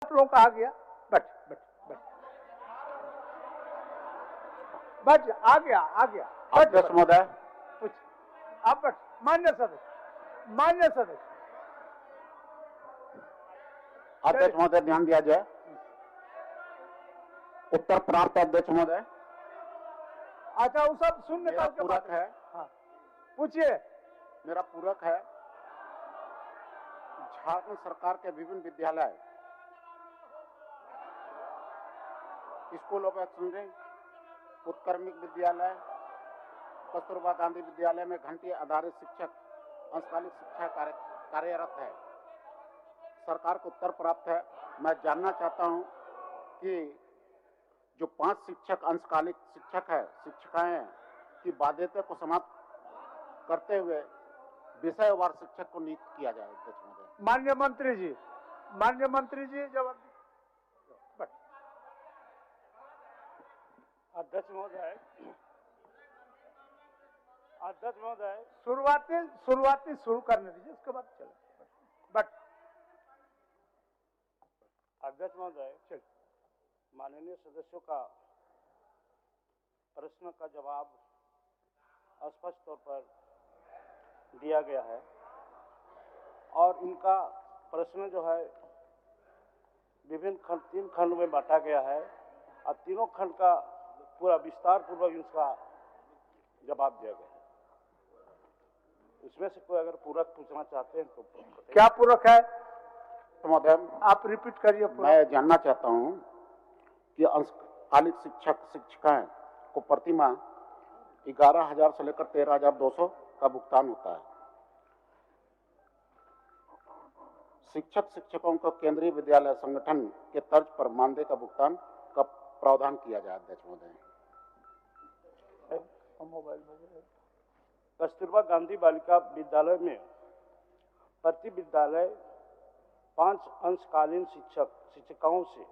आप लोगों का आ गया। बट आ गया अध्यक्ष महोदय, कुछ आप बट मान्य सदस्य अध्यक्ष महोदय ध्यान दिया जाए। उत्तर प्राप्त अध्यक्ष महोदय। अच्छा वो सब शून्य मेरा पूरक है। हाँ पूछिए। मेरा पूरक है झारखंड सरकार के विभिन्न विद्यालय स्कूल ऑफ एक्सलेंस, उत्क्रमिक विद्यालय, कस्तूरबा गांधी विद्यालय में घंटी आधारित शिक्षक अंशकालिक शिक्षा कार्यरत है। सरकार को उत्तर प्राप्त है। मैं जानना चाहता हूं कि जो 5 शिक्षक अंशकालिक शिक्षिकाएं हैं की बाध्यता को समाप्त करते हुए विषयवार शिक्षक को नियुक्त किया जाए। अध्यक्ष महोदय। माननीय मंत्री जी जवाब। अध्यक्ष महोदय शुरुआती शुरू करने दीजिए, उसके बाद चलो। बट अध्यक्ष महोदय, माननीय सदस्यों का प्रश्न का जवाब स्पष्ट तौर पर दिया गया है और इनका प्रश्न जो है विभिन्न 3 खंड में बांटा गया है और तीनों खंड का पूरा विस्तार पूर्वक इसका जवाब दिया गया है। इसमें से कोई अगर पूरक पूछना चाहते हैं तो क्या पूरक है महोदय? आप रिपीट करिए। मैं जानना चाहता हूं कि अंशकालिक शिक्षिकाएं को प्रति माह 11,000 से लेकर 13,200 का भुगतान होता है। शिक्षकों को केंद्रीय विद्यालय संगठन के तर्ज पर मानदेय का भुगतान का प्रावधान किया जाए। अध्यक्ष महोदय। कस्तूरबा गांधी बालिका विद्यालय में प्रति विद्यालय 5 अंशकालीन शिक्षिकाओं से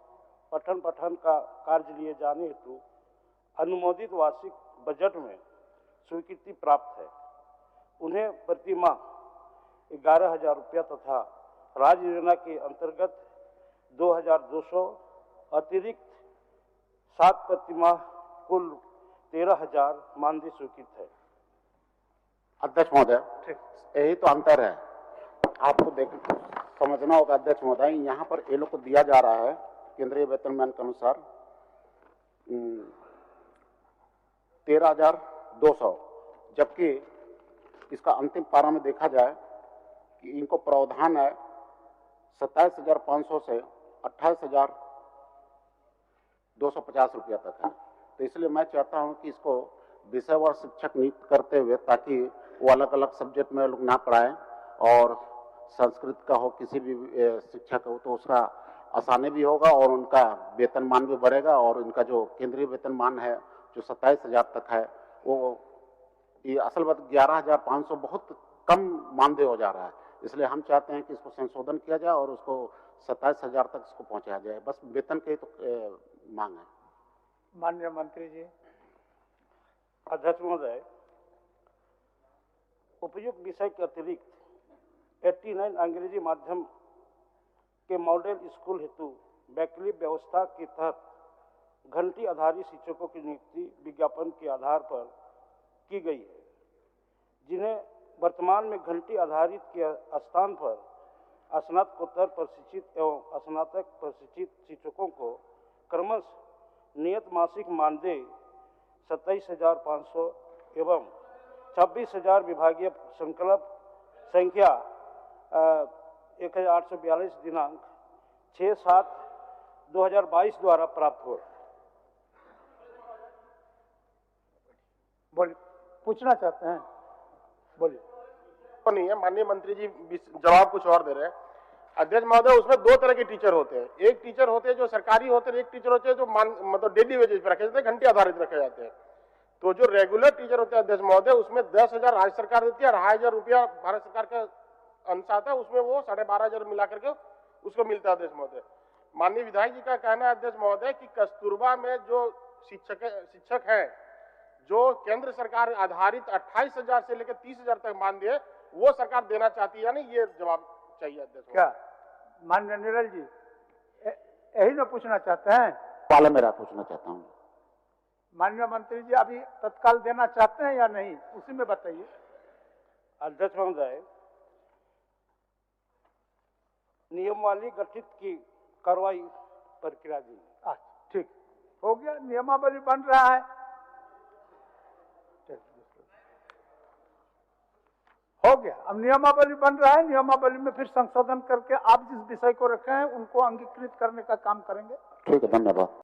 पठन का कार्य लिए जाने हेतु अनुमोदित वार्षिक बजट में स्वीकृति प्राप्त है। उन्हें प्रति माह 11,000 रुपया तथा राज्य योजना के अंतर्गत 2,200 अतिरिक्त 7 प्रति माह कुल 13,000 मानदेय स्वीकृत है। अध्यक्ष महोदय, यही तो अंतर है, आपको समझना होगा। अध्यक्ष महोदय, यहाँ पर ये लोग को दिया जा रहा है केंद्रीय वेतनमान के अनुसार 13,200, जबकि इसका अंतिम पारा में देखा जाए कि इनको प्रावधान है 27,500 से 28,250 रुपया तक है। तो इसलिए मैं चाहता हूं कि इसको विषयवार शिक्षक नियुक्त करते हुए, ताकि वो अलग अलग सब्जेक्ट में लोग ना पढ़ाएं और संस्कृत का हो किसी भी शिक्षक हो तो उसका आसानी भी होगा और उनका वेतनमान भी बढ़ेगा। और उनका जो केंद्रीय वेतनमान है जो 27,000 तक है, वो ये असल बात 11,500 बहुत कम मानदेय हो जा रहा है। इसलिए हम चाहते हैं कि इसको संशोधन किया जाए और उसको 27,000 तक इसको पहुंचाया जाए। बस वेतन के तो मांग है। माननीय मंत्री जी। अध्यक्ष महोदय, उपयुक्त विषय के अतिरिक्त 89 अंग्रेजी माध्यम के मॉडल स्कूल हेतु वैकल्पिक व्यवस्था के तहत घंटी आधारित शिक्षकों की नियुक्ति विज्ञापन के आधार पर की गई है, जिन्हें वर्तमान में घंटी आधारित के स्थान पर स्नातकोत्तर प्रशिक्षित एवं स्नातक प्रशिक्षित शिक्षकों को क्रमशः नियत मासिक मानदेय 27,500 एवं 26,000 विभागीय संकल्प संख्या 1842 दिनांक 6/7/2022 द्वारा प्राप्त हुआ। बोलिए, पूछना चाहते हैं, बोलिए। नहीं है, माननीय मंत्री जी जवाब कुछ और दे रहे हैं। अध्यक्ष महोदय, उसमें 2 तरह के टीचर होते हैं। एक टीचर होते हैं जो सरकारी होते हैं, एक टीचर होते हैं जो मतलब डेली वेजेस पे रखे जाते हैं, घंटे आधारित रखे जाते हैं। तो जो रेगुलर टीचर होते हैं अध्यक्ष महोदय, उसमें 10,000 राज्य सरकार देती है, 2,500 रुपया भारत सरकार का अंश आता है, उसमें वो 12,500 मिला करके उसको मिलता है। अध्यक्ष महोदय, माननीय विधायक जी का कहना है अध्यक्ष महोदय कि कस्तूरबा में जो शिक्षक है जो केंद्र सरकार आधारित 28,000 से लेकर 30,000 तक मानदेय वो सरकार देना चाहती है, यानी ये जवाब चाहिए अध्यक्ष। क्या माननीय नीरल जी, यही ना पूछना चाहते हैं? वाला मेरा पूछना चाहता हूँ। माननीय मंत्री जी अभी तत्काल देना चाहते हैं या नहीं, उसी में बताइए। अध्यक्ष महोदय, नियमावली गठित की कार्रवाई प्रक्रिया दी। अच्छा ठीक हो गया, नियमावली बन रहा है। हो गया, अब नियमावली बन रहा है, नियमावली में फिर संशोधन करके आप जिस विषय को रखे हैं उनको अंगीकृत करने का काम करेंगे। ठीक है, धन्यवाद।